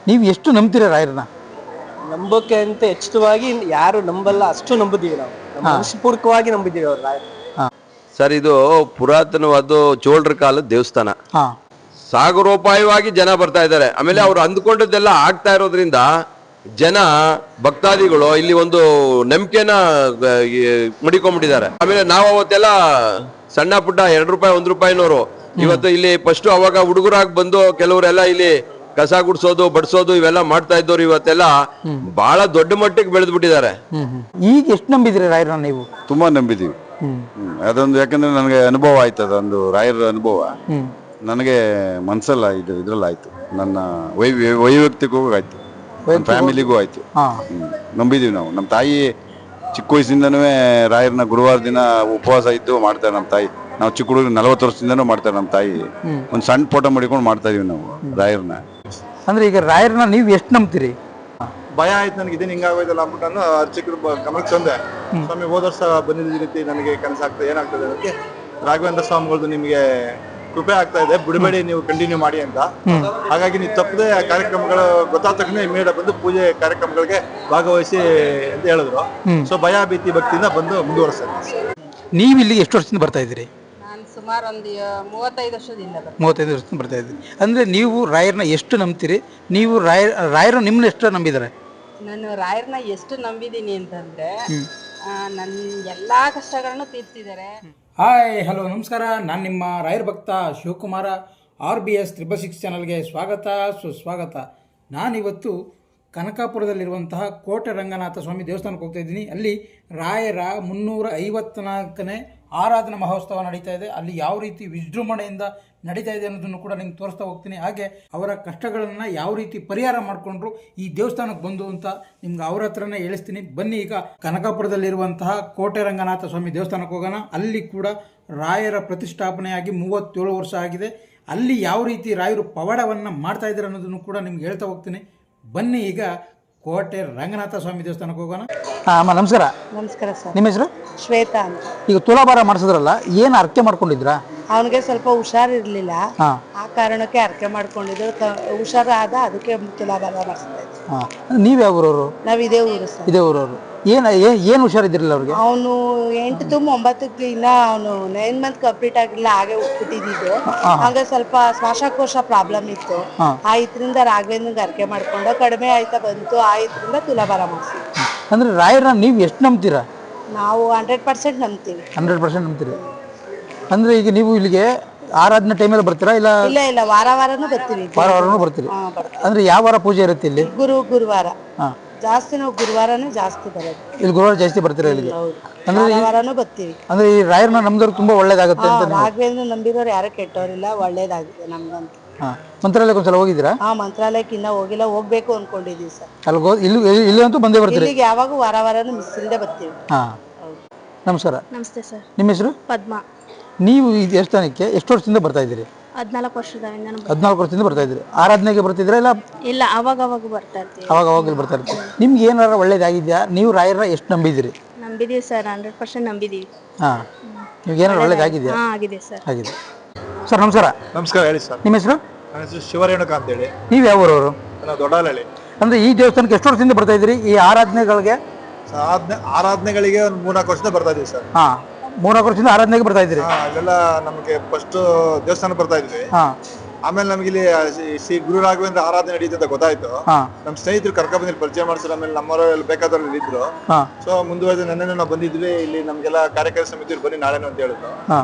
ನೀವು ಎಷ್ಟು ನಂಬ್ತೀರಾ ರಾಯರನ್ನ? ನಂಬೋಕೆ ಅಂತ ಹೆಚ್ಚಿತವಾಗಿ ಯಾರು ನಂಬಲ್ಲ, ಅಷ್ಟು ನಂಬಿದೀವಿ ನಾವು. ಮನಸ್ಪೂರ್ವಕವಾಗಿ ನಂಬಿದೀವಿ ಅವ್ರು ರಾಯರು. ಸರ್, ಇದು ಪುರಾತನವಾದ ಚೋಳರ ಕಾಲದ ದೇವಸ್ಥಾನ. ಹಾ, ಸಾಗರೋಪಾಯವಾಗಿ ಜನ ಬರ್ತಾ ಇದ್ದಾರೆ. ಆಮೇಲೆ ಅವ್ರು ಅಂದ್ಕೊಂಡದ್ದೆಲ್ಲ ಆಗ್ತಾ ಇರೋದ್ರಿಂದ ಜನ ಭಕ್ತಾದಿಗಳು ಇಲ್ಲಿ ಒಂದು ನಂಬಿಕೆನ ಮಡಿಕೊಂಡ್ಬಿಟ್ಟಿದ್ದಾರೆ. ಆಮೇಲೆ ನಾವು ಅವತ್ತೆಲ್ಲ ಸಣ್ಣ ಪುಟ್ಟ 2 ರೂಪಾಯಿ 1 ರೂಪಾಯಿನವರು, ಇವತ್ತು ಇಲ್ಲಿ ಫಸ್ಟ್ ಅವಾಗ ಹುಡುಗರಾಗಿ ಬಂದು ಕೆಲವರೆಲ್ಲ ಇಲ್ಲಿ ಕಸ ಗುಡ್ಸೋದು ಬಡಿಸೋದು ಇವೆಲ್ಲ ಮಾಡ್ತಾ ಇದ್ದವ್ರು ಇವತ್ತೆಲ್ಲ ಬಹಳ ದೊಡ್ಡ ಮಟ್ಟಿಗೆ ಬೆಳೆದು ಬಿಟ್ಟಿದ್ದಾರೆ. ಈಗ ಎಷ್ಟು ನಂಬಿದ್ರಿ ರಾಯರನ್ನ ನೀವು? ತುಂಬಾ ನಂಬಿದೀವಿ. ಅದೊಂದು ಯಾಕಂದ್ರೆ ನನಗೆ ಅನುಭವ ಆಯ್ತು, ಅದೊಂದು ರಾಯರ ಅನುಭವ ನನಗೆ ಮನ್ಸಲ್ಲ, ಇದ್ರಲ್ಲಿ ಆಯ್ತು, ನನ್ನ ವೈಯಕ್ತಿಕವೂ ಆಯ್ತು, ನನ್ನ ಫ್ಯಾಮಿಲಿಗೂ ಆಯ್ತು. ನಂಬಿದೀವಿ ನಾವು. ನಮ್ಮ ತಾಯಿ ಚಿಕ್ಕ ವಯಸ್ಸಿಂದನೂ ರಾಯರನ್ನ ಗುರುವಾರ ದಿನ ಉಪವಾಸ ಇದ್ದು ಮಾಡ್ತಾರೆ ನಮ್ಮ ತಾಯಿ. ನಾವು ಚಿಕ್ಕ ಹುಡುಗರು 40 ವರ್ಷದಿಂದನೂ ಮಾಡ್ತಾರೆ ನಮ್ಮ ತಾಯಿ. ಒಂದು ಸಣ್ಣ ಫೋಟೋ ಮಾಡಿಕೊಂಡು ಮಾಡ್ತಾ ಇದೀವಿ ನಾವು ರಾಯರನ್ನ. ಅಂದ್ರೆ ಈಗ ರಾಯರನ್ನ ನೀವು ಎಷ್ಟು ನಂಬ್ತೀರಿ? ಭಯ ಆಯ್ತು ನನಗೆ, ಇದೇನು ಹಿಂಗಾಗೋಯ್ತಲ್ಲ ಅಂದ್ಬಿಟ್ಟು ನಾನು ಅರ್ಚಕರು ಗಮನಕ್ಕೆ ತಂದೆ. ಸ್ವಾಮಿ ಹೋದ ವರ್ಷ ಬಂದಿದ್ದ ರೀತಿ ನನಗೆ ಕನಸಾಗ್ತದೆ, ಏನಾಗ್ತದೆ ಅದಕ್ಕೆ ರಾಘವೇಂದ್ರ ಸ್ವಾಮಿಗಳದ್ದು ನಿಮಗೆ ಕೃಪೆ ಆಗ್ತಾ ಇದೆ, ಬಿಡಬೇಡಿ, ನೀವು ಕಂಟಿನ್ಯೂ ಮಾಡಿ ಅಂತ. ಹಾಗಾಗಿ ನೀವು ತಪ್ಪದೆ ಆ ಕಾರ್ಯಕ್ರಮಗಳು ಗೊತ್ತಾದ ತಕ್ಷಣ ಇಮ್ಮಿಡಿಯೇಟ್ ಬಂದು ಪೂಜೆ ಕಾರ್ಯಕ್ರಮಗಳಿಗೆ ಭಾಗವಹಿಸಿ ಅಂತ ಹೇಳಿದ್ರು. ಸೊ ಭಯ ಭೀತಿ ಭಕ್ತಿಯಿಂದ ಬಂದು ಮುಂದುವರಿಸ್ತಾರೆ. ನೀವು ಇಲ್ಲಿಗೆ ಎಷ್ಟು ವರ್ಷದಿಂದ ಬರ್ತಾ ಇದ್ದೀರಿ? ನಾನು ಸುಮಾರು ಒಂದು 35 ವರ್ಷದಿಂದ 35 ವರ್ಷದಿಂದ ಬರ್ತಾ ಇದ್ದೀರಿ. ಅಂದರೆ ನೀವು ರಾಯರನ್ನ ಎಷ್ಟು ನಂಬ್ತೀರಿ? ನೀವು ರಾಯರು ನಿಮ್ಮನ್ನ ಎಷ್ಟು ನಂಬಿದ್ದಾರೆ? ನಾನು ರಾಯರನ್ನ ಎಷ್ಟು ನಂಬಿದ್ದೀನಿ ಅಂತಂದ್ರೆ ನನ್ನ ಎಲ್ಲಾ ಕಷ್ಟಗಳನ್ನು ತೀರ್ಸಿದ್ದಾರೆ. ಹಾಯ್, ಹಲೋ, ನಮಸ್ಕಾರ. ನಾನು ನಿಮ್ಮ ರಾಯರ ಭಕ್ತ ಶಿವಕುಮಾರ. RBS 666 ಚಾನಲ್ಗೆ ಸ್ವಾಗತ, ಸುಸ್ವಾಗತ. ನಾನಿವತ್ತು ಕನಕಾಪುರದಲ್ಲಿರುವಂತಹ ಕೋಟೆ ರಂಗನಾಥ ಸ್ವಾಮಿ ದೇವಸ್ಥಾನಕ್ಕೆ ಹೋಗ್ತಾ ಇದ್ದೀನಿ. ಅಲ್ಲಿ ರಾಯರ 354ನೇ ಆರಾಧನಾ ಮಹೋತ್ಸವ ನಡೀತಾ ಇದೆ. ಅಲ್ಲಿ ಯಾವ ರೀತಿ ವಿಜೃಂಭಣೆಯಿಂದ ನಡೀತಾ ಇದೆ ಅನ್ನೋದನ್ನು ಕೂಡ ನಿಮ್ಗೆ ತೋರಿಸ್ತಾ ಹೋಗ್ತೀನಿ. ಹಾಗೆ ಅವರ ಕಷ್ಟಗಳನ್ನು ಯಾವ ರೀತಿ ಪರಿಹಾರ ಮಾಡಿಕೊಂಡ್ರು ಈ ದೇವಸ್ಥಾನಕ್ಕೆ ಬಂದು ಅಂತ ನಿಮ್ಗೆ ಅವ್ರ ಹತ್ರನೇ ಹೇಳಿಸ್ತೀನಿ. ಬನ್ನಿ, ಈಗ ಕನಕಾಪುರದಲ್ಲಿರುವಂತಹ ಕೋಟೆ ರಂಗನಾಥ ಸ್ವಾಮಿ ದೇವಸ್ಥಾನಕ್ಕೆ ಹೋಗೋಣ. ಅಲ್ಲಿ ಕೂಡ ರಾಯರ ಪ್ರತಿಷ್ಠಾಪನೆಯಾಗಿ 37 ವರ್ಷ ಆಗಿದೆ. ಅಲ್ಲಿ ಯಾವ ರೀತಿ ರಾಯರು ಪವಾಡವನ್ನು ಮಾಡ್ತಾ ಇದ್ದಾರೆ ಅನ್ನೋದನ್ನು ಕೂಡ ನಿಮ್ಗೆ ಹೇಳ್ತಾ ಹೋಗ್ತೀನಿ. ಬನ್ನಿ, ಈಗ ಕೋಟೆ ರಂಗನಾಥ ಸ್ವಾಮಿ ದೇವಸ್ಥಾನಕ್ಕೆ ಹೋಗೋಣ. ಅಮ್ಮ ನಮಸ್ಕಾರ. ನಮಸ್ಕಾರ ಸರ್. ನಿಮ್ಮ ಹೆಸರು? ಶ್ವೇತಾ ಅಂತ. ಈಗ ತುಲಾಭಾರ ಮಾಡಿಸಿದ್ರಲ್ಲ, ಏನು ಅರ್ಕೆ ಮಾಡ್ಕೊಂಡಿದ್ರಾ? ಅವನಿಗೆ ಸ್ವಲ್ಪ ಹುಷಾರಿರ್ಲಿಲ್ಲ, ಆ ಕಾರಣಕ್ಕೆ ಅರ್ಕೆ ಮಾಡ್ಕೊಂಡಿದ್ರು. ಹುಷಾರಾದ ಅದಕ್ಕೆ ತುಲಾಭಾರ ಮಾಡಿಸ್ತಾ ಇದ್ವಿ. ನೀವು ಯಾವ ಊರವರು? ನಾವ್ ಇದೇ ಊರು ಸರ್. ಇದೇ ಊರವರು. ಏನು ಹುಷಾರಿದ್ದಿರಲಿಲ್ಲ ಅವ್ರಿಗೆ? ಅವನು 8 ತುಂಬ 9ಕ್ಕೆ ಇನ್ನ ಅವನು 9 ಮಂತ್ ಕಂಪ್ಲೀಟ್ ಆಗಿಲ್ಲ, ಹಾಗೆ ಹುಟ್ಟಿದ್ದು. ಹಾಗೆ ಸ್ವಲ್ಪ ಶ್ವಾಸಕೋಶ ಪ್ರಾಬ್ಲಮ್ ಇತ್ತು. ಆ ಇದ್ರಿಂದ ರಾಘವೇಂದ್ರಗೆ ಅರ್ಕೆ ಮಾಡ್ಕೊಂಡು ಕಡಿಮೆ ಆಯ್ತಾ ಬಂತು. ಆ ಇದ್ರಿಂದ ತುಲಾಭಾರ ಮಾಡಿಸಿ. ಅಂದ್ರೆ ರಾಯರನ್ನ ನೀವು ಎಷ್ಟು ನಂಬ್ತೀರಾ? ನಾವು 100% ನಂಬ್ತೀವಿ. 100% ನಂಬ್ತೀರಿ. ಅಂದ್ರೆ ಈಗ ನೀವು ಇಲ್ಲಿಗೆ ಆರಾಧನೆ ಟೈಮಲ್ಲಿ ಬರ್ತೀರಾ? ಇಲ್ಲ ಇಲ್ಲ, ವಾರನೂ ಬರ್ತೀವಿ. ವಾರನೂ ಬರ್ತೀರಿ. ಅಂದ್ರೆ ಯಾವ ವಾರ ಪೂಜೆ ಇರುತ್ತೆ ಇಲ್ಲಿ? ಗುರುವಾರ ಜಾಸ್ತಿ. ನಾವು ಗುರುವಾರನೇ ಜಾಸ್ತಿ ಬರೋದು. ಇಲ್ಲಿ ಗುರುವಾರ ಜಾಸ್ತಿ ಬರ್ತೀರಾ ಇಲ್ಲಿಗೆ? ಅಂದ್ರೆ ವಾರನೂ ಬರ್ತೀವಿ. ಅಂದ್ರೆ ಈ ರಾಯರನ್ನ ನಮ್ದವ್ರು ತುಂಬಾ ಒಳ್ಳೇದಾಗುತ್ತೆ ಅಂತ. ರಾಘವೇಂದ್ರ ನಂಬಿದವ್ರು ಯಾರು ಕೆಟ್ಟವರಿಲ್ಲ, ಒಳ್ಳೇದಾಗಿದೆ ನಮ್ಗಂತೂ. ಮಂತ್ರಾಲಯಕ್ಕೆ ಒಂದ್ಸಲ ಹೋಗಿದ್ದೀರಾ? ಮಂತ್ರಾಲಯಕ್ಕೆ ಇನ್ನ ಹೋಗಿಲ್ಲ, ಹೋಗ್ಬೇಕು ಅನ್ಕೊಂಡಿದೀವಿ ಸರ್. ಅಲ್ಲಿ ಇಲ್ಲಂತೂ ಬಂದೇ ಬರ್ತೀರಿ? ಇಲ್ಲಿಗೆ ಯಾವಾಗ ವಾರನೂ ಮಿಸ್ ಇಲ್ಲದೆ ಬರ್ತೀವಿ. ನಮಸ್ಕಾರ. ನಮಸ್ತೆ ಸರ್. ನಿಮ್ಮ ಹೆಸರು? ಪದ್ಮಾ. ನೀವು ಈ ದೇವಸ್ಥಾನಕ್ಕೆ ಎಷ್ಟು ವರ್ಷದಿಂದ ಬರ್ತಾ ಇದ್ದೀರಿ? 14 ವರ್ಷದಿಂದ. 14 ವರ್ಷದಿಂದ ಬರ್ತಾ ಇದ್ದೀರಿ. ಆರಾಧನೆಗೆ ಬರ್ತಿದ್ದೀರಾ? ಇಲ್ಲ ಅವಾಗ ಬರ್ತಾ ಇರ್ತೀವಿ. ಅವಾಗ ಬರ್ತಾ ಇರ್ತೀವಿ. ನಿಮ್ಗೆ ಏನಾರ ಒಳ್ಳೇದಾಗಿದ್ಯಾ? ನೀವು ರಾಯರ ಎಷ್ಟು ನಂಬಿದ್ದೀರಿ? ನಂಬಿದೀವಿ ಸರ್, 100% ನಂಬಿದೀವಿ. ನಿಮ್ಗೆ ಏನಾರ ಒಳ್ಳೇದಾಗಿದ್ಯಾ? ಆಗಿದೆ ಸರ್. ಆಗಿದೆ. ಸರ್ ನಮಸ್ಕಾರ. ನಮಸ್ಕಾರ, ಹೇಳಿ ಸರ್. ನಿಮ್ಮ ಹೆಸರು? ನನ್ನ ಹೆಸರು ಶಿವರೇಣುಕ ಅಂತ ಹೇಳಿ. ನೀವು ಯಾವ ಊರವರು? ನಾನು ದೊಡ್ಡಹಳ್ಳಿ. ಅಂದ್ರೆ ಈ ದೇವಸ್ಥಾನಕ್ಕೆ ಎಷ್ಟು ವರ್ಷದಿಂದ ಬರ್ತಾ ಇದ್ದೀರಿ? ಈ ಆರಾಧನೆಗಳಿಗೆ ಆರಾಧನೆಗಳಿಗೆ ಒಂದು 3-4 ವರ್ಷದಿಂದ ಬರ್ತಾ ಇದೀವಿ ಸರ್. 3-4 ವರ್ಷದಿಂದ ಆರಾಧನೆಗೆ ಬರ್ತಾ ಇದ್ದೀರಿ? ಅಲ್ಲೆಲ್ಲ ನಮಗೆ ಫಸ್ಟ್ ದೇವಸ್ಥಾನ ಬರ್ತಾ ಇದ್ವಿ. ಆಮೇಲೆ ನಮ್ಗೆ ಇಲ್ಲಿ ಶ್ರೀ ಗುರು ರಾಘವೇಂದ್ರ ಆರಾಧನೆ ನಡೀತದೆ ಅಂತ ಗೊತ್ತಾಯ್ತು. ನಮ್ಮ ಸ್ನೇಹಿತರು ಕರ್ಕೊಂಡ್ಬಂದಿಲ್ಲಿ ಪರಿಚಯ ಮಾಡಿಸಿದ್ರು. ಆಮೇಲೆ ನಮ್ಮವರೆಲ್ಲ ಬೇಕಾದವ್ರು ಇದ್ರು. ಸೊ ಮುಂದುವರೆದ ನೆನ್ನೆ ನಾವು ಬಂದಿದ್ವಿ. ಇಲ್ಲಿ ನಮ್ಗೆಲ್ಲ ಕಾರ್ಯಕಾರಿ ಸಮಿತಿ ಬನ್ನಿ ನಾಳೆನೂ ಅಂತ ಹೇಳಿದ್ರು.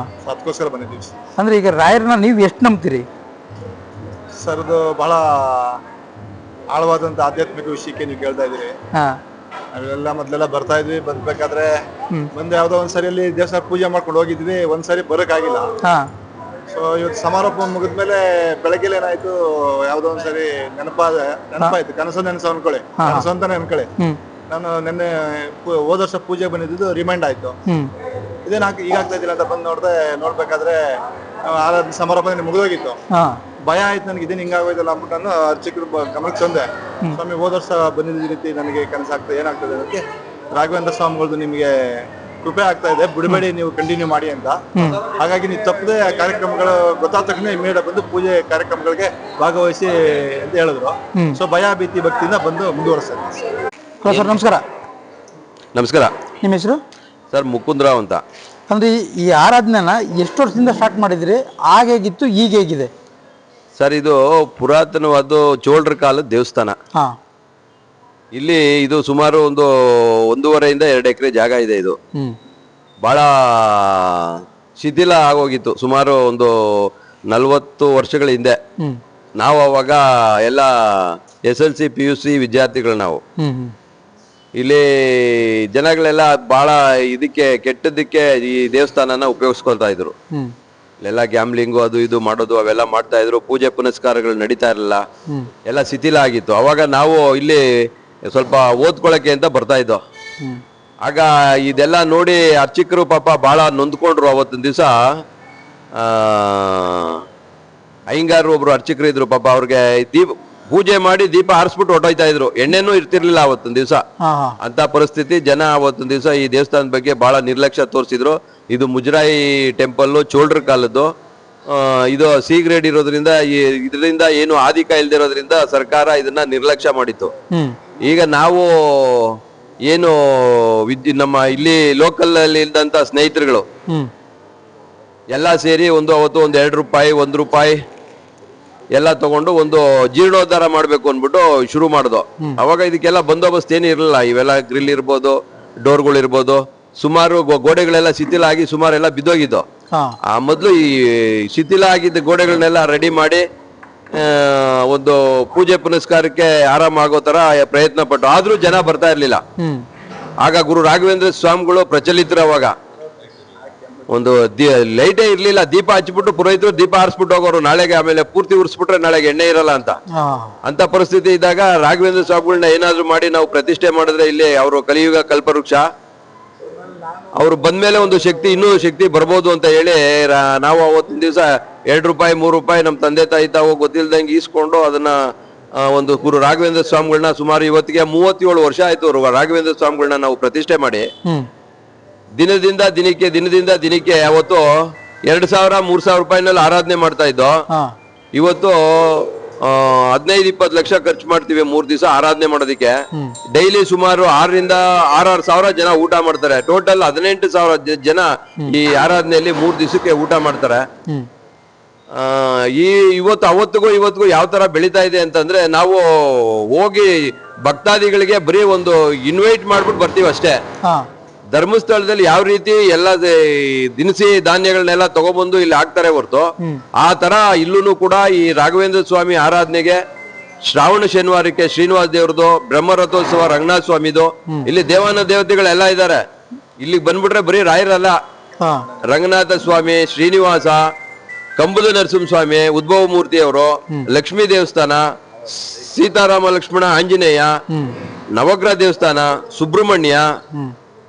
ಅದಕ್ಕೋಸ್ಕರ ಬಂದಿದ್ವಿ. ಅಂದ್ರೆ ಈಗ ರಾಯರನ್ನ ನೀವು ಎಷ್ಟು ನಂಬ್ತೀರಿ? ಸರ್, ಅದು ಬಹಳ ಆಳವಾದಂತ ಆಧ್ಯಾತ್ಮಿಕ ವಿಷಯಕ್ಕೆ ನೀವು ಕೇಳ್ತಾ ಇದೀರಿ. ನಾವೆಲ್ಲ ಮೊದ್ಲೆಲ್ಲ ಬರ್ತಾ ಇದ್ವಿ. ಬಂದ್ಬೇಕಾದ್ರೆ ಯಾವ್ದೋ ಒಂದ್ಸರಿ ಅಲ್ಲಿ ದೇವಸ್ಥಾನ ಪೂಜೆ ಮಾಡ್ಕೊಂಡು ಹೋಗಿದ್ವಿ. ಒಂದ್ಸರಿ ಬರೋಕ್ಕಾಗಿಲ್ಲ. ಸೊ ಇವತ್ತು ಸಮಾರೋಪ ಮುಗಿದ್ಮೇಲೆ ಬೆಳಗ್ಗೆ ಏನಾಯ್ತು, ಯಾವ್ದೋ ಒಂದ್ಸರಿ ನೆನಪಾಯ್ತು. ಕನಸು ಅನ್ಕೊಳ್ಳಿ, ಕನಸು ಅಂತಾನೆ ಅನ್ಕೊಳ್ಳಿ. ನಾನು ನಿನ್ನೆ ಹೋದ ವರ್ಷ ಪೂಜೆ ಬಂದಿದ್ದು ರಿಮೈಂಡ್ ಆಯ್ತು. ಇದೇನ್ ಈಗ ಆಗ್ತಾ ಇದ್ದಿಲ್ಲ ಅಂತ ಬಂದು ನೋಡ್ಬೇಕಾದ್ರೆ ಆರಾಧನೆ ಸಮಾರೋಪ ಮುಗಿದೋಗಿತ್ತು. ಭಯ ಆಯ್ತು ನನಗೆ, ಇದೇನು ಹಿಂಗಾಗೋಯ್ತಲ್ಲ ಅಂದ್ಬಿಟ್ಟು ನಾನು ಅರ್ಚಕರು ಗಮನಕ್ಕೆ ತಂದೆ. ಸ್ವಾಮಿ ಹೋದ ವರ್ಷ ಬಂದಿದ್ದ ರೀತಿ ನನಗೆ ಕನಸಾಗ್ತದೆ, ಏನಾಗ್ತದೆ ಅದಕ್ಕೆ ರಾಘವೇಂದ್ರ ಸ್ವಾಮಿಗಳದ್ದು ನಿಮಗೆ ಕೃಪೆ ಆಗ್ತಾ ಇದೆ, ಬಿಡಬೇಡಿ ನೀವು ಕಂಟಿನ್ಯೂ ಮಾಡಿ ಅಂತ. ಹಾಗಾಗಿ ನೀವು ತಪ್ಪದೆ ಕಾರ್ಯಕ್ರಮಗಳು ಗೊತ್ತಾದ ತಕ್ಷಣ ಇಮ್ಮಿಡಿಯೇಟ್ ಬಂದು ಪೂಜೆ ಕಾರ್ಯಕ್ರಮಗಳಿಗೆ ಭಾಗವಹಿಸಿ ಅಂತ ಹೇಳಿದ್ರು. ಸೊ ಭಯ ಭೀತಿ ಭಕ್ತಿಯಿಂದ ಬಂದು ಮುಂದುವರಿಸ್ತಾರೆ. ಸರ್ ನಮಸ್ಕಾರ. ನಮಸ್ಕಾರ. ನಿಮ್ಮ ಹೆಸರು? ಸರ್ ಮುಕುಂದರಾವ್ ಅಂತ. ಅಂದರೆ ಈ ಆರಾಧನೆನ ಎಷ್ಟು ವರ್ಷದಿಂದ ಸ್ಟಾರ್ಟ್ ಮಾಡಿದ್ರಿ? ಆಗೇಗಿತ್ತು, ಈಗ ಹೇಗಿದೆ? ಸರ್ ಇದು ಪುರಾತನವಾದ ಚೋಳರ ಕಾಲದ ದೇವಸ್ಥಾನ. ಹಾಂ. ಇಲ್ಲಿ ಇದು ಸುಮಾರು ಒಂದು 1.5 2 ಎಕರೆ ಜಾಗ ಇದೆ. ಇದು ಬಹಳ ಶಿಥಿಲ ಆಗೋಗಿತ್ತು ಸುಮಾರು ಒಂದು 40 ವರ್ಷಗಳ ಹಿಂದೆ. ನಾವು ಅವಾಗ ಎಲ್ಲ SLC PUC ವಿದ್ಯಾರ್ಥಿಗಳು ನಾವು. ಇಲ್ಲಿ ಜನಗಳೆಲ್ಲ ಬಹಳ ಇದಕ್ಕೆ ಕೆಟ್ಟದಕ್ಕೆ ಈ ದೇವಸ್ಥಾನನ ಉಪಯೋಗಿಸ್ಕೊಳ್ತಾ ಇದ್ರು. ಇಲ್ಲೆಲ್ಲ ಗ್ಯಾಮ್ಲಿಂಗು ಅದು ಇದು ಮಾಡೋದು ಅವೆಲ್ಲ ಮಾಡ್ತಾ ಇದ್ರು. ಪೂಜೆ ಪುನಸ್ಕಾರಗಳು ನಡೀತಾ ಇರಲಿಲ್ಲ, ಎಲ್ಲ ಶಿಥಿಲ ಆಗಿತ್ತು. ಅವಾಗ ನಾವು ಇಲ್ಲಿ ಸ್ವಲ್ಪ ಓದ್ಕೊಳಕ್ಕೆ ಅಂತ ಬರ್ತಾ ಇದ್ದೋ. ಆಗ ಇದೆಲ್ಲ ನೋಡಿ ಅರ್ಚಕರು ಪಾಪ ಬಹಳ ನೊಂದ್ಕೊಂಡ್ರು. ಅವತ್ತಿನ ದಿವಸ ಅಯ್ಯಂಗಾರರು ಒಬ್ರು ಅರ್ಚಕರು ಇದ್ರು. ಪಾಪ ಅವ್ರಿಗೆ ಪೂಜೆ ಮಾಡಿ ದೀಪ ಆರಿಸ್ಬಿಟ್ಟು ಹೊಟ್ಟೋಯ್ತಾ ಇದ್ರು. ಎಣ್ಣೆನೂ ಇರ್ತಿರ್ಲಿಲ್ಲ ಅವತ್ತಿನ ದಿವಸ. ಅಂತ ಪರಿಸ್ಥಿತಿ. ಜನ ಅವತ್ತಿನ ದಿವಸ ಈ ದೇವಸ್ಥಾನದ ಬಗ್ಗೆ ಬಹಳ ನಿರ್ಲಕ್ಷ್ಯ ತೋರಿಸಿದ್ರು. ಇದು ಮುಜರಾಯಿ ಟೆಂಪಲ್, ಚೋಳರ ಕಾಲದ್ದು. ಇದು ಸಿ ಗ್ರೇಡ್ ಇರೋದ್ರಿಂದ ಇದರಿಂದ ಏನು ಆದಿಕ ಇಲ್ದಿರೋದ್ರಿಂದ ಸರ್ಕಾರ ಇದನ್ನ ನಿರ್ಲಕ್ಷ್ಯ ಮಾಡಿತ್ತು. ಈಗ ನಾವು ಏನು ನಮ್ಮ ಇಲ್ಲಿ ಲೋಕಲ್ ಅಲ್ಲಿ ಇದ್ದಂತ ಸ್ನೇಹಿತರುಗಳು ಎಲ್ಲ ಸೇರಿ ಅವತ್ತು ಒಂದು 2 ರೂಪಾಯಿ 1 ರೂಪಾಯಿ ಎಲ್ಲ ತಗೊಂಡು ಒಂದು ಜೀರ್ಣೋದ್ಧಾರ ಮಾಡ್ಬೇಕು ಅಂದ್ಬಿಟ್ಟು ಶುರು ಮಾಡ್ದು. ಅವಾಗ ಇದಕ್ಕೆಲ್ಲ ಬಂದೋಬಸ್ತ್ ಏನು ಇರಲಿಲ್ಲ. ಇವೆಲ್ಲ ಗ್ರಿಲ್ ಇರ್ಬೋದು, ಡೋರ್ಗಳು ಇರ್ಬೋದು, ಸುಮಾರು ಗೋಡೆಗಳೆಲ್ಲ ಶಿಥಿಲ ಆಗಿ ಸುಮಾರೆಲ್ಲ ಬಿದ್ದೋಗಿದ್ದು. ಆ ಮೊದಲು ಈ ಶಿಥಿಲ ಆಗಿದ್ದ ಗೋಡೆಗಳನ್ನೆಲ್ಲ ರೆಡಿ ಮಾಡಿ ಒಂದು ಪೂಜೆ ಪುನಸ್ಕಾರಕ್ಕೆ ಆರಾಮ ಆಗೋ ತರ ಪ್ರಯತ್ನ ಪಟ್ಟು, ಆದ್ರೂ ಜನ ಬರ್ತಾ ಇರ್ಲಿಲ್ಲ. ಆಗ ಗುರು ರಾಘವೇಂದ್ರ ಸ್ವಾಮಿಗಳು ಪ್ರಚಲಿತರು. ಅವಾಗ ಒಂದು ಲೈಟೇ ಇರ್ಲಿಲ್ಲ. ದೀಪ ಹಚ್ಬಿಟ್ಟು ಪುರೋಹಿತರು ದೀಪ ಆರಿಸ್ಬಿಟ್ಟು ಹೋಗೋರು. ನಾಳೆಗೆ ಆಮೇಲೆ ಪೂರ್ತಿ ಉರ್ಸ್ಬಿಟ್ರೆ ನಾಳೆಗೆ ಎಣ್ಣೆ ಇರಲ್ಲ ಅಂತ ಪರಿಸ್ಥಿತಿ ಇದ್ದಾಗ ರಾಘವೇಂದ್ರ ಸ್ವಾಮಿಗಳನ್ನ ಏನಾದ್ರು ಮಾಡಿ ನಾವು ಪ್ರತಿಷ್ಠೆ ಮಾಡಿದ್ರೆ ಇಲ್ಲಿ ಅವರು ಕಲಿಯುಗ ಕಲ್ಪವೃಕ್ಷ, ಅವ್ರು ಬಂದ್ಮೇಲೆ ಒಂದು ಶಕ್ತಿ, ಇನ್ನೂ ಶಕ್ತಿ ಬರ್ಬೋದು ಅಂತ ಹೇಳಿ ನಾವು ಅವತ್ತಿನ ದಿವಸ 2 ರೂಪಾಯಿ 3 ರೂಪಾಯಿ ನಮ್ಮ ತಂದೆ ತಾಯಿ ತಾವು ಗೊತ್ತಿಲ್ದಂಗೆ ಈಸ್ಕೊಂಡು ಅದನ್ನ ಒಂದು ಗುರು ರಾಘವೇಂದ್ರ ಸ್ವಾಮಿಗಳನ್ನ ಸುಮಾರು ಇವತ್ತಿಗೆ 37 ವರ್ಷ ಆಯ್ತು. ರಾಘವೇಂದ್ರ ಸ್ವಾಮಿಗಳನ್ನ ನಾವು ಪ್ರತಿಷ್ಠೆ ಮಾಡಿ ದಿನದಿಂದ ದಿನಕ್ಕೆ ಅವತ್ತು 2,000-3,000 ರೂಪಾಯಿನಲ್ಲಿ ಆರಾಧನೆ ಮಾಡ್ತಾ ಇದ್ದೋ. ಇವತ್ತು 15-20 ಲಕ್ಷ ಖರ್ಚು ಮಾಡ್ತೀವಿ 3 ದಿವಸ ಆರಾಧನೆ ಮಾಡೋದಕ್ಕೆ. ಡೈಲಿ ಸುಮಾರು 6,000 ಸಾವಿರ ಜನ ಊಟ ಮಾಡ್ತಾರೆ. ಟೋಟಲ್ 18,000 ಜನ ಈ ಆರಾಧನೆಯಲ್ಲಿ 3 ದಿವಸಕ್ಕೆ ಊಟ ಮಾಡ್ತಾರೆ. ಅವತ್ತಿಗೂ ಯಾವ ತರ ಬೆಳೀತಾ ಇದೆ ಅಂತಂದ್ರೆ, ನಾವು ಹೋಗಿ ಭಕ್ತಾದಿಗಳಿಗೆ ಬರೀ ಒಂದು ಇನ್ವೈಟ್ ಮಾಡ್ಬಿಟ್ಟು ಬರ್ತೀವಿ ಅಷ್ಟೇ. ಧರ್ಮಸ್ಥಳದಲ್ಲಿ ಯಾವ ರೀತಿ ಎಲ್ಲ ದಿನಸಿ ಧಾನ್ಯಗಳನ್ನೆಲ್ಲ ತಗೊಬಂದು ಇಲ್ಲಿ ಹಾಕ್ತಾರೆ ಹೊರತು, ಆ ತರ ಇಲ್ಲೂ ಕೂಡ ಈ ರಾಘವೇಂದ್ರ ಸ್ವಾಮಿ ಆರಾಧನೆಗೆ ಶ್ರಾವಣ ಶನಿವಾರಕ್ಕೆ ಶ್ರೀನಿವಾಸ ದೇವ್ರದ್ದು, ಬ್ರಹ್ಮರಥೋತ್ಸವ ರಂಗನಾಥ ಸ್ವಾಮಿದು, ಇಲ್ಲಿ ದೇವಾನ ದೇವತೆಗಳೆಲ್ಲ ಇದ್ದಾರೆ. ಇಲ್ಲಿಗೆ ಬಂದ್ಬಿಟ್ರೆ ಬರೀ ರಾಯರಲ್ಲ, ರಂಗನಾಥ ಸ್ವಾಮಿ, ಶ್ರೀನಿವಾಸ, ಕಂಬುದ ನರಸಿಂಹಸ್ವಾಮಿ, ಉದ್ಭವ ಮೂರ್ತಿ ಅವರು, ಲಕ್ಷ್ಮೀ ದೇವಸ್ಥಾನ, ಸೀತಾರಾಮ ಲಕ್ಷ್ಮಣ ಆಂಜನೇಯ, ನವಗ್ರಹ ದೇವಸ್ಥಾನ, ಸುಬ್ರಹ್ಮಣ್ಯ,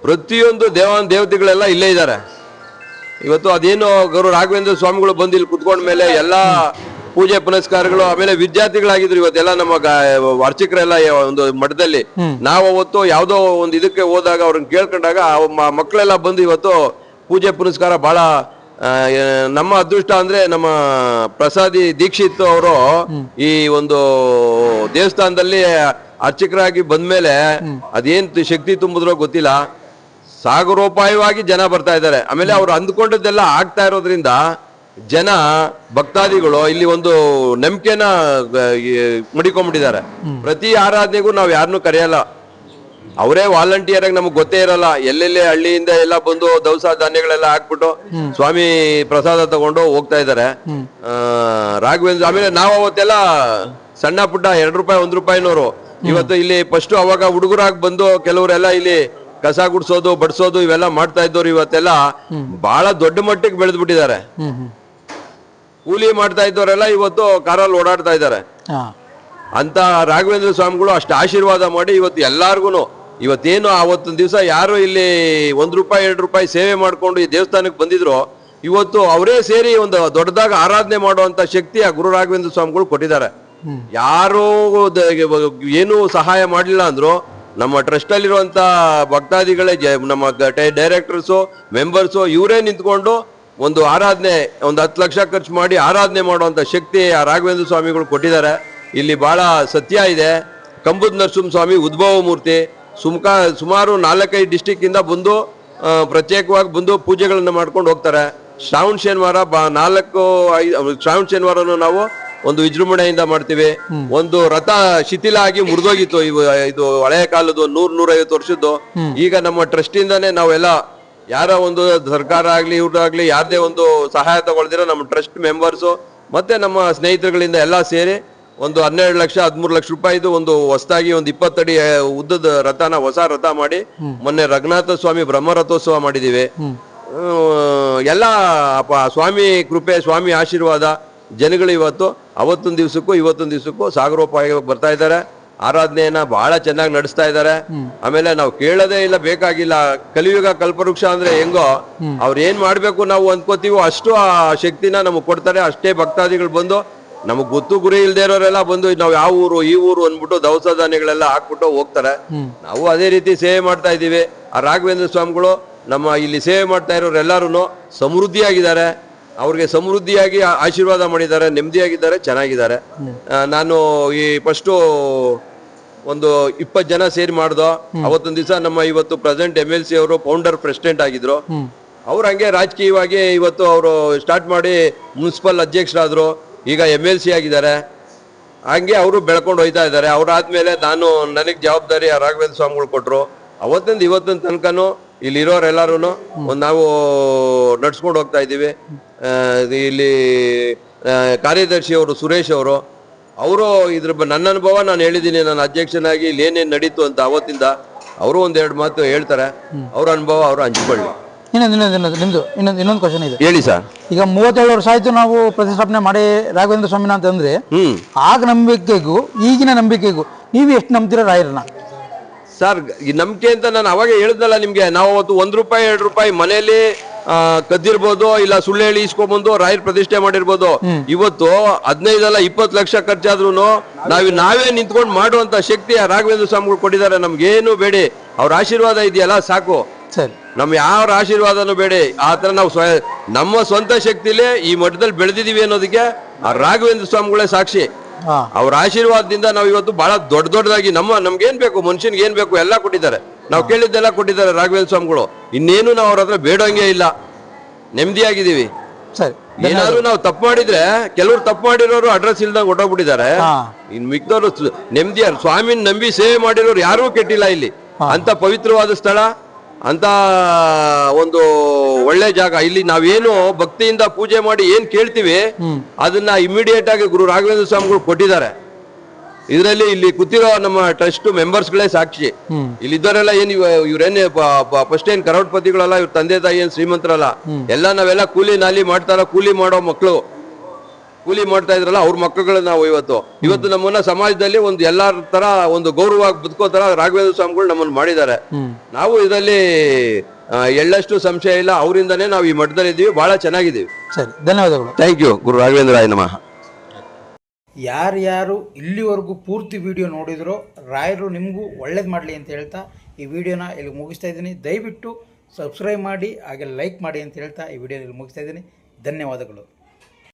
ಪ್ರತಿಯೊಂದು ದೇವತೆಗಳೆಲ್ಲ ಇಲ್ಲೇ ಇದ್ದಾರೆ. ಇವತ್ತು ಅದೇನು ಗುರು ರಾಘವೇಂದ್ರ ಸ್ವಾಮಿಗಳು ಬಂದು ಇಲ್ಲಿ ಕುತ್ಕೊಂಡ ಮೇಲೆ ಎಲ್ಲಾ ಪೂಜೆ ಪುನಸ್ಕಾರಗಳು, ಆಮೇಲೆ ವಿದ್ಯಾರ್ಥಿಗಳಾಗಿದ್ರು ಇವತ್ತೆಲ್ಲ ನಮ್ಮ ಅರ್ಚಕರೆಲ್ಲ ಒಂದು ಮಠದಲ್ಲಿ. ನಾವು ಅವತ್ತು ಯಾವ್ದೋ ಒಂದು ಇದಕ್ಕೆ ಹೋದಾಗ ಅವ್ರನ್ನ ಕೇಳ್ಕೊಂಡಾಗ ಮಕ್ಕಳೆಲ್ಲ ಬಂದು ಇವತ್ತು ಪೂಜೆ ಪುನಸ್ಕಾರ ಬಹಳ ನಮ್ಮ ಅದೃಷ್ಟ ಅಂದ್ರೆ ನಮ್ಮ ಪ್ರಸಾದಿ ದೀಕ್ಷಿತ್ ಅವರು ಈ ಒಂದು ದೇವಸ್ಥಾನದಲ್ಲಿ ಅರ್ಚಕರಾಗಿ ಬಂದ್ಮೇಲೆ ಅದೇನ್ ಶಕ್ತಿ ತುಂಬಿದ್ರೋ ಗೊತ್ತಿಲ್ಲ, ಸಾಗರೋಪಾಯವಾಗಿ ಜನ ಬರ್ತಾ ಇದ್ದಾರೆ. ಆಮೇಲೆ ಅವ್ರು ಅಂದ್ಕೊಂಡದ್ದೆಲ್ಲ ಆಗ್ತಾ ಇರೋದ್ರಿಂದ ಜನ ಭಕ್ತಾದಿಗಳು ಇಲ್ಲಿ ಒಂದು ನಂಬಿಕೆನ ಮಡಿಕೊಂಡ್ಬಿಟ್ಟಿದ್ದಾರೆ. ಪ್ರತಿ ಆರಾಧನೆಗೂ ನಾವು ಯಾರನ್ನೂ ಕರೆಯಲ್ಲ, ಅವರೇ ವಾಲಂಟಿಯರ್ ಆಗಿ, ನಮ್ಗೆ ಗೊತ್ತೇ ಇರಲ್ಲ. ಎಲ್ಲೆಲ್ಲಿ ಹಳ್ಳಿಯಿಂದ ಎಲ್ಲ ಬಂದು ದವಸ ಧಾನ್ಯಗಳೆಲ್ಲ ಹಾಕ್ಬಿಟ್ಟು ಸ್ವಾಮಿ ಪ್ರಸಾದ ತಗೊಂಡು ಹೋಗ್ತಾ ಇದ್ದಾರೆ ರಾಘವೇಂದ್ರ. ಆಮೇಲೆ ನಾವು ಅವತ್ತೆಲ್ಲ ಸಣ್ಣ ಪುಟ್ಟ 2 ರೂಪಾಯಿ 1 ರೂಪಾಯಿನವರು. ಇವತ್ತು ಇಲ್ಲಿ ಫಸ್ಟ್ ಅವಾಗ ಹುಡುಗರಾಗಿ ಬಂದು ಕೆಲವರೆಲ್ಲ ಇಲ್ಲಿ ಕಸ ಗುಡ್ಸೋದು ಬಡ್ಸೋದು ಇವೆಲ್ಲ ಮಾಡ್ತಾ ಇದ್ದವ್ರು ಇವತ್ತೆಲ್ಲ ಬಹಳ ದೊಡ್ಡ ಮಟ್ಟಿಗೆ ಬೆಳೆದು ಬಿಟ್ಟಿದ್ದಾರೆ. ಕೂಲಿ ಮಾಡ್ತಾ ಇದ್ದವರೆಲ್ಲ ಇವತ್ತು ಕಾರಲ್ಲಿ ಓಡಾಡ್ತಾ ಇದ್ದಾರೆ. ಅಂತ ರಾಘವೇಂದ್ರ ಸ್ವಾಮಿಗಳು ಅಷ್ಟು ಆಶೀರ್ವಾದ ಮಾಡಿ ಇವತ್ತು ಎಲ್ಲಾರ್ಗು ಇವತ್ತೇನು ಆವತ್ತಿನ ದಿವಸ ಯಾರು ಇಲ್ಲಿ 1 ರೂಪಾಯಿ 2 ರೂಪಾಯಿ ಸೇವೆ ಮಾಡ್ಕೊಂಡು ಈ ದೇವಸ್ಥಾನಕ್ಕೆ ಬಂದಿದ್ರು, ಇವತ್ತು ಅವರೇ ಸೇರಿ ಒಂದು ದೊಡ್ಡದಾಗ ಆರಾಧನೆ ಮಾಡುವಂತ ಶಕ್ತಿ ಆ ಗುರು ರಾಘವೇಂದ್ರ ಸ್ವಾಮಿಗಳು ಕೊಟ್ಟಿದ್ದಾರೆ. ಯಾರು ಏನು ಸಹಾಯ ಮಾಡಲಿಲ್ಲ ಅಂದ್ರು ನಮ್ಮ ಟ್ರಸ್ಟಲ್ಲಿರುವಂಥ ಭಕ್ತಾದಿಗಳೇ ನಮ್ಮ ಡೈರೆಕ್ಟರ್ಸು ಮೆಂಬರ್ಸು ಇವರೇ ನಿಂತ್ಕೊಂಡು ಒಂದು ಆರಾಧನೆ, ಒಂದು 10 ಲಕ್ಷ ಖರ್ಚು ಮಾಡಿ ಆರಾಧನೆ ಮಾಡುವಂಥ ಶಕ್ತಿ ಆ ರಾಘವೇಂದ್ರ ಸ್ವಾಮಿಗಳು ಕೊಟ್ಟಿದ್ದಾರೆ. ಇಲ್ಲಿ ಬಹಳ ಸತ್ಯ ಇದೆ. ಕಂಬುದ ನರಸಿಂಹ ಸ್ವಾಮಿ ಉದ್ಭವ ಮೂರ್ತಿ ಸುಮಾರು 4-5 ಡಿಸ್ಟಿಕ್ಕಿಂದ ಬಂದು ಪ್ರತ್ಯೇಕವಾಗಿ ಬಂದು ಪೂಜೆಗಳನ್ನು ಮಾಡ್ಕೊಂಡು ಹೋಗ್ತಾರೆ. ಶ್ರಾವಣ ಶನಿವಾರ 4-5 ಶ್ರಾವಣ ಶನಿವಾರನು ನಾವು ಒಂದು ವಿಜೃಂಭಣೆಯಿಂದ ಮಾಡ್ತೀವಿ. ಒಂದು ರಥ ಶಿಥಿಲ ಆಗಿ ಮುರಿದೋಗಿತ್ತು, ಇದು ಹಳೆಯ ಕಾಲದ್ದು 100-150 ವರ್ಷದ್ದು. ಈಗ ನಮ್ಮ ಟ್ರಸ್ಟ್ ಇಂದಾನೆ ನಾವೆಲ್ಲ ಯಾರ ಒಂದು ಸರ್ಕಾರ ಆಗ್ಲಿ ಇವ್ರಾಗ್ಲಿ ಯಾರದೇ ಒಂದು ಸಹಾಯ ತಗೊಳ್ದಿರ ನಮ್ಮ ಟ್ರಸ್ಟ್ ಮೆಂಬರ್ಸು ಮತ್ತೆ ನಮ್ಮ ಸ್ನೇಹಿತರುಗಳಿಂದ ಎಲ್ಲ ಸೇರಿ ಒಂದು 12 ಲಕ್ಷ 13 ಲಕ್ಷ ರೂಪಾಯಿದು ಒಂದು ಹೊಸದಾಗಿ ಒಂದು 20 ಅಡಿ ಉದ್ದದ ರಥನ ಹೊಸ ರಥ ಮಾಡಿ ಮೊನ್ನೆ ರಘುನಾಥ ಸ್ವಾಮಿ ಬ್ರಹ್ಮರಥೋತ್ಸವ ಮಾಡಿದೀವಿ. ಎಲ್ಲ ಸ್ವಾಮಿ ಕೃಪೆ, ಸ್ವಾಮಿ ಆಶೀರ್ವಾದ ಜನಗಳು ಅವತ್ತೊಂದು ದಿವಸಕ್ಕೂ ಸಾಗರೋಪಾಯವಾಗಿ ಬರ್ತಾ ಇದ್ದಾರೆ. ಆರಾಧನೆಯನ್ನ ಬಹಳ ಚೆನ್ನಾಗಿ ನಡೆಸ್ತಾ ಇದ್ದಾರೆ. ಆಮೇಲೆ ನಾವು ಕೇಳೋದೇ ಇಲ್ಲ, ಬೇಕಾಗಿಲ್ಲ. ಕಲಿಯುಗ ಕಲ್ಪವೃಕ್ಷ ಅಂದ್ರೆ ಹೆಂಗೋ ಅವ್ರು ಏನ್ ಮಾಡ್ಬೇಕು ನಾವು ಅಂದ್ಕೋತೀವೋ ಅಷ್ಟು ಆ ಶಕ್ತಿನ ನಮಗ್ ಕೊಡ್ತಾರೆ. ಅಷ್ಟೇ ಭಕ್ತಾದಿಗಳು ಬಂದು ನಮಗ್ ಗೊತ್ತು ಗುರಿ ಇಲ್ದೇ ಇರೋರೆಲ್ಲ ಬಂದು ನಾವು ಯಾವ ಊರು ಈ ಊರು ಅಂದ್ಬಿಟ್ಟು ದವಸ ಧಾನ್ಯಗಳೆಲ್ಲ ಹಾಕ್ಬಿಟ್ಟು ಹೋಗ್ತಾರೆ. ನಾವು ಅದೇ ರೀತಿ ಸೇವೆ ಮಾಡ್ತಾ ಇದ್ದೀವಿ. ಆ ರಾಘವೇಂದ್ರ ಸ್ವಾಮಿಗಳು ನಮ್ಮ ಇಲ್ಲಿ ಸೇವೆ ಮಾಡ್ತಾ ಇರೋರೆಲ್ಲರೂ ಸಮೃದ್ಧಿಯಾಗಿದ್ದಾರೆ. ಅವ್ರಿಗೆ ಸಮೃದ್ಧಿಯಾಗಿ ಆಶೀರ್ವಾದ ಮಾಡಿದ್ದಾರೆ, ನೆಮ್ಮದಿಯಾಗಿದ್ದಾರೆ, ಚೆನ್ನಾಗಿದ್ದಾರೆ. ನಾನು ಈ ಫಸ್ಟು ಒಂದು 20 ಜನ ಸೇರಿ ಮಾಡ್ದೋ. ಅವತ್ತೊಂದು ದಿವಸ ನಮ್ಮ ಇವತ್ತು ಪ್ರೆಸೆಂಟ್ MLC ಅವರು ಫೌಂಡರ್ ಪ್ರೆಸಿಡೆಂಟ್ ಆಗಿದ್ರು. ಅವ್ರು ಹಂಗೆ ರಾಜಕೀಯವಾಗಿ ಇವತ್ತು ಅವರು ಸ್ಟಾರ್ಟ್ ಮಾಡಿ ಮುನ್ಸಿಪಲ್ ಅಧ್ಯಕ್ಷರಾದ್ರು, ಈಗ MLC ಆಗಿದ್ದಾರೆ. ಹಂಗೆ ಅವರು ಬೆಳ್ಕೊಂಡು ಹೋಯ್ತಾ ಇದ್ದಾರೆ. ಅವ್ರಾದ್ಮೇಲೆ ನನಗೆ ಜವಾಬ್ದಾರಿ ರಾಘವೇಂದ್ರ ಸ್ವಾಮಿಗಳು ಕೊಟ್ರು. ಅವತ್ತಿಂದ ಇವತ್ತಿನ ತನಕನೂ ಇಲ್ಲಿರೋರೆಲ್ಲರೂ ನಾವು ನಡ್ಸ್ಕೊಂಡು ಹೋಗ್ತಾ ಇದ್ದೀವಿ. ಇಲ್ಲಿ ಕಾರ್ಯದರ್ಶಿ ಅವರು ಸುರೇಶ್ ಅವರು ನನ್ನ ಅನುಭವ ನಾನು ಹೇಳಿದ್ದೀನಿ. ನಾನು ಅಧ್ಯಕ್ಷನಾಗಿ ಇಲ್ಲಿ ಏನೇನು ನಡೀತು ಅಂತ ಅವತ್ತಿಂದ ಅವರು 1-2 ಮಾತು ಹೇಳ್ತಾರೆ. ಅವ್ರ ಅನುಭವ ಅವರು ಹಂಚ್ಕೊಳ್ಳಿ. ಇನ್ನೊಂದು ಕ್ವಶನ್ ಇದೆ, ಹೇಳಿ ಸರ್. ಈಗ 37 ವರ್ಷ ಆಯ್ತು ನಾವು ಪ್ರತಿಷ್ಠಾಪನೆ ಮಾಡಿ ರಾಘವೇಂದ್ರ ಸ್ವಾಮಿನ ಅಂತಂದ್ರೆ, ಆಗ ನಂಬಿಕೆಗೂ ಈಗಿನ ನಂಬಿಕೆಗೂ ನೀವು ಎಷ್ಟು ನಂಬ್ತೀರಾ ರಾಯರನ್ನ? ಸರ್, ಈ ನಂಬಿಕೆ ಅಂತ ನಾನು ಅವಾಗ ಹೇಳಿದ್ನಲ್ಲ ನಿಮ್ಗೆ. ನಾವು ಅವತ್ತು 1 ರೂಪಾಯಿ 2 ರೂಪಾಯಿ ಮನೆಯಲ್ಲಿ ಕದ್ದಿರ್ಬೋದು, ಇಲ್ಲ ಸುಳ್ಳು ಹೇಳಿ ಇಸ್ಕೊಂಡ್ಬಂದು ರಾಯರ್ ಪ್ರತಿಷ್ಠೆ ಮಾಡಿರ್ಬೋದು. ಇವತ್ತು 15 ಅಲ್ಲ 20 ಲಕ್ಷ ಖರ್ಚಾದ್ರೂ ನಾವೇ ನಿಂತ್ಕೊಂಡು ಮಾಡುವಂತ ಶಕ್ತಿ ಆ ರಾಘವೇಂದ್ರ ಸ್ವಾಮಿಗಳು ಕೊಟ್ಟಿದ್ದಾರೆ. ನಮ್ಗೇನು ಬೇಡಿ, ಅವ್ರ ಆಶೀರ್ವಾದ ಇದೆಯಲ್ಲ ಸಾಕು. ನಮ್ ಯಾರ ಆಶೀರ್ವಾದನೂ ಬೇಡಿ. ಆತರ ನಾವು ನಮ್ಮ ಸ್ವಂತ ಶಕ್ತಿಲೇ ಈ ಮಠದಲ್ಲಿ ಬೆಳೆದಿದೀವಿ ಅನ್ನೋದಕ್ಕೆ ಆ ರಾಘವೇಂದ್ರ ಸ್ವಾಮಿಗಳೇ ಸಾಕ್ಷಿ. ಅವ್ರ ಆಶೀರ್ವಾದದಿಂದ ನಾವು ಇವತ್ತು ಬಹಳ ದೊಡ್ಡದಾಗಿ ನಮ್ಗೇನ್ ಬೇಕು, ಮನುಷ್ಯನ್ಗೆ ಏನ್ ಬೇಕು ಎಲ್ಲ ಕೊಟ್ಟಿದ್ದಾರೆ. ನಾವು ಕೇಳಿದ್ದೆಲ್ಲ ಕೊಟ್ಟಿದ್ದಾರೆ ರಾಘವೇಂದ್ರ ಸ್ವಾಮಿಗಳು. ಇನ್ನೇನು ನಾವು ಅವ್ರ ಹತ್ರ ಬೇಡಂಗೆ ಇಲ್ಲ, ನೆಮ್ಮದಿಯಾಗಿದ್ದೀವಿ. ಏನಾದ್ರು ನಾವು ತಪ್ಪು ಮಾಡಿದ್ರೆ, ಕೆಲವ್ರು ತಪ್ಪು ಮಾಡಿರೋರು ಅಡ್ರೆಸ್ ಇಲ್ದಂಗೆ ಹೊಟ್ಟೋಗ್ಬಿಟ್ಟಿದ್ದಾರೆ. ಇನ್ ಮಿಕ್ದವ್ರು ನೆಮ್ಮದಿಯ ಸ್ವಾಮಿನ ನಂಬಿ ಸೇವೆ ಮಾಡಿರೋರು ಯಾರೂ ಕೆಟ್ಟಿಲ್ಲ ಇಲ್ಲಿ. ಅಂತ ಪವಿತ್ರವಾದ ಸ್ಥಳ, ಅಂತ ಒಂದು ಒಳ್ಳೆ ಜಾಗ. ಇಲ್ಲಿ ನಾವೇನು ಭಕ್ತಿಯಿಂದ ಪೂಜೆ ಮಾಡಿ ಏನ್ ಕೇಳ್ತೀವಿ ಅದನ್ನ ಇಮಿಡಿಯೇಟ್ ಆಗಿ ಗುರು ರಾಘವೇಂದ್ರ ಸ್ವಾಮಿಗಳು ಕೊಟ್ಟಿದ್ದಾರೆ. ಇದರಲ್ಲಿ ಇಲ್ಲಿ ಕೂತಿರೋ ನಮ್ಮ ಟ್ರಸ್ಟ್ ಮೆಂಬರ್ಸ್ಗಳೇ ಸಾಕ್ಷಿ. ಇಲ್ಲಿದ್ದವರೆಲ್ಲ ಇವ್ರೇನ್ ಫಸ್ಟ್ ಏನ್ ಕರೋಡ್ಪತಿಗಳಲ್ಲ, ಇವ್ರ ತಂದೆ ತಾಯಿ ಏನ್ ಶ್ರೀಮಂತರಲ್ಲ. ನಾವೆಲ್ಲ ಕೂಲಿ ನಾಲಿ ಕೂಲಿ ಮಾಡೋ ಮಕ್ಕಳು, ಕೂಲಿ ಮಾಡ್ತಾ ಇದ್ರಲ್ಲ ಅವ್ರ ಮಕ್ಕಳು ನಾವು ಇವತ್ತು ನಮ್ಮನ್ನ ಸಮಾಜದಲ್ಲಿ ಒಂದು ಎಲ್ಲಾರ ತರ ಒಂದು ಗೌರವವಾಗಿ ಬದುಕೋ ತರ ರಾಘವೇಂದ್ರ ಸ್ವಾಮಿಗಳು ನಮ್ಮನ್ನು ಮಾಡಿದ್ದಾರೆ. ನಾವು ಇದರಲ್ಲಿ ಎಳ್ಳಷ್ಟು ಸಂಶಯ ಇಲ್ಲ, ಅವರಿಂದನೇ ನಾವು ಈ ಮಠದಲ್ಲಿ ಇದ್ದೀವಿ, ಬಹಳ ಚೆನ್ನಾಗಿದ್ದೀವಿ. ಸರಿ, ಧನ್ಯವಾದಗಳು. Thank you. ಗುರು ರಾಘವೇಂದ್ರಾಯ ನಮಃ. ಯಾರ್ಯಾರು ಇಲ್ಲಿವರೆಗೂ ಪೂರ್ತಿ ವಿಡಿಯೋ ನೋಡಿದ್ರೋ ರಾಯರು ನಿಮಗೂ ಒಳ್ಳೇದು ಮಾಡಲಿ ಅಂತ ಹೇಳ್ತಾ ಈ ವಿಡಿಯೋನ ಇಲ್ಲಿ ಮುಗಿಸ್ತಾ ಇದ್ದೀನಿ. ದಯವಿಟ್ಟು ಸಬ್ಸ್ಕ್ರೈಬ್ ಮಾಡಿ, ಹಾಗೆ ಲೈಕ್ ಮಾಡಿ ಅಂತ ಹೇಳ್ತಾ ಈ ವಿಡಿಯೋನ ಇಲ್ಲಿ ಮುಗಿಸ್ತಾ ಇದ್ದೀನಿ. ಧನ್ಯವಾದಗಳು.